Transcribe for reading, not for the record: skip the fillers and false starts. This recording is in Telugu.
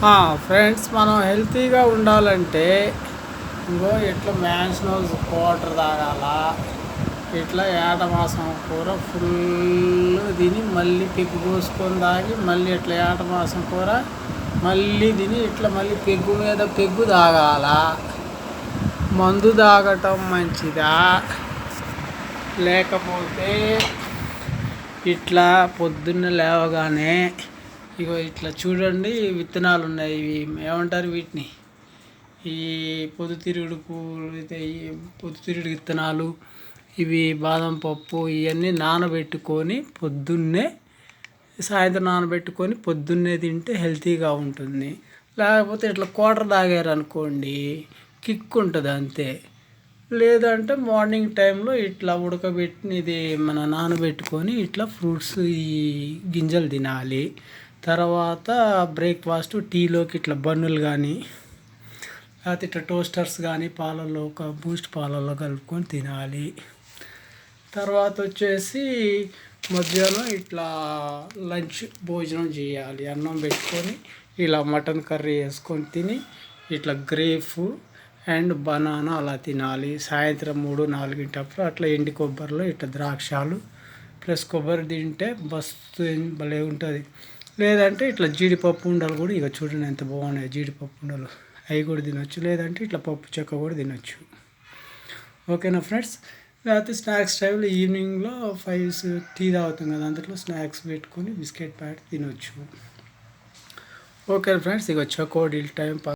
ఫ్రెండ్స్, మనం హెల్తీగా ఉండాలంటే ఇంకో ఇట్లా మ్యాన్స్నోస్ వాటర్ తాగాల. ఇట్లా ఏటమాసం కూర ఫుల్ తిని మళ్ళీ పెగ్గు పోసుకొని తాగి మళ్ళీ ఇట్లా ఏటమాసం కూర మళ్ళీ తిని ఇట్లా మళ్ళీ పెగ్గు మీద పెగ్గు తాగాల. మందు తాగటం మంచిదా, లేకపోతే ఇట్లా పొద్దున్న లేవగానే ఇగో ఇట్లా చూడండి, విత్తనాలు ఉన్నాయి. ఇవి ఏమంటారు వీటిని? ఈ పొద్దుతిరుగుడు పూలు, ఈ పొద్దుతిరుగుడు విత్తనాలు, ఇవి బాదం పప్పు, ఇవన్నీ నానబెట్టుకొని పొద్దున్నే సాయంత్రం నానబెట్టుకొని పొద్దున్నే తింటే హెల్తీగా ఉంటుంది. లేకపోతే ఇట్లా క్వార్టర్ తాగారనుకోండి, కిక్ ఉంటుంది అంతే. లేదంటే మార్నింగ్ టైంలో ఇట్లా ఉడకబెట్టినది మన నానబెట్టుకొని ఇట్లా ఫ్రూట్స్ ఈ గింజలు తినాలి. తర్వాత బ్రేక్ఫాస్ట్ టీలోకి ఇట్లా బన్నులు కానీ లేకపోతే ఇట్లా టోస్టర్స్ కానీ పాలల్లో ఒక బూస్ట్ పాలల్లో కలుపుకొని తినాలి. తర్వాత వచ్చేసి మధ్యాహ్నం ఇట్లా లంచ్ భోజనం చేయాలి. అన్నం పెట్టుకొని ఇలా మటన్ కర్రీ వేసుకొని తిని ఇట్లా గ్రేప్ అండ్ బనానా అలా తినాలి. సాయంత్రం 3-4 అట్లా ఎండి కొబ్బరిలో ఇట్లా ద్రాక్షాలు ప్లస్ కొబ్బరి తింటే బస్తు భలే ఉంటుంది. లేదంటే ఇట్లా జీడిపప్పు ఉండలు కూడా ఇక చూడండి ఎంత బాగున్నాయి జీడిపప్పు ఉండలు, అవి కూడా తినొచ్చు. లేదంటే ఇట్లా పప్పు చెక్క కూడా తినొచ్చు. ఓకేనా ఫ్రెండ్స్? లేకపోతే స్నాక్స్ టైంలో ఈవినింగ్లో 5 టీ తాగుతాం కదా, అందులో స్నాక్స్ పెట్టుకొని బిస్కెట్ ప్యాకెట్ తినొచ్చు. ఓకే ఫ్రెండ్స్, ఇక చకోడీల టైం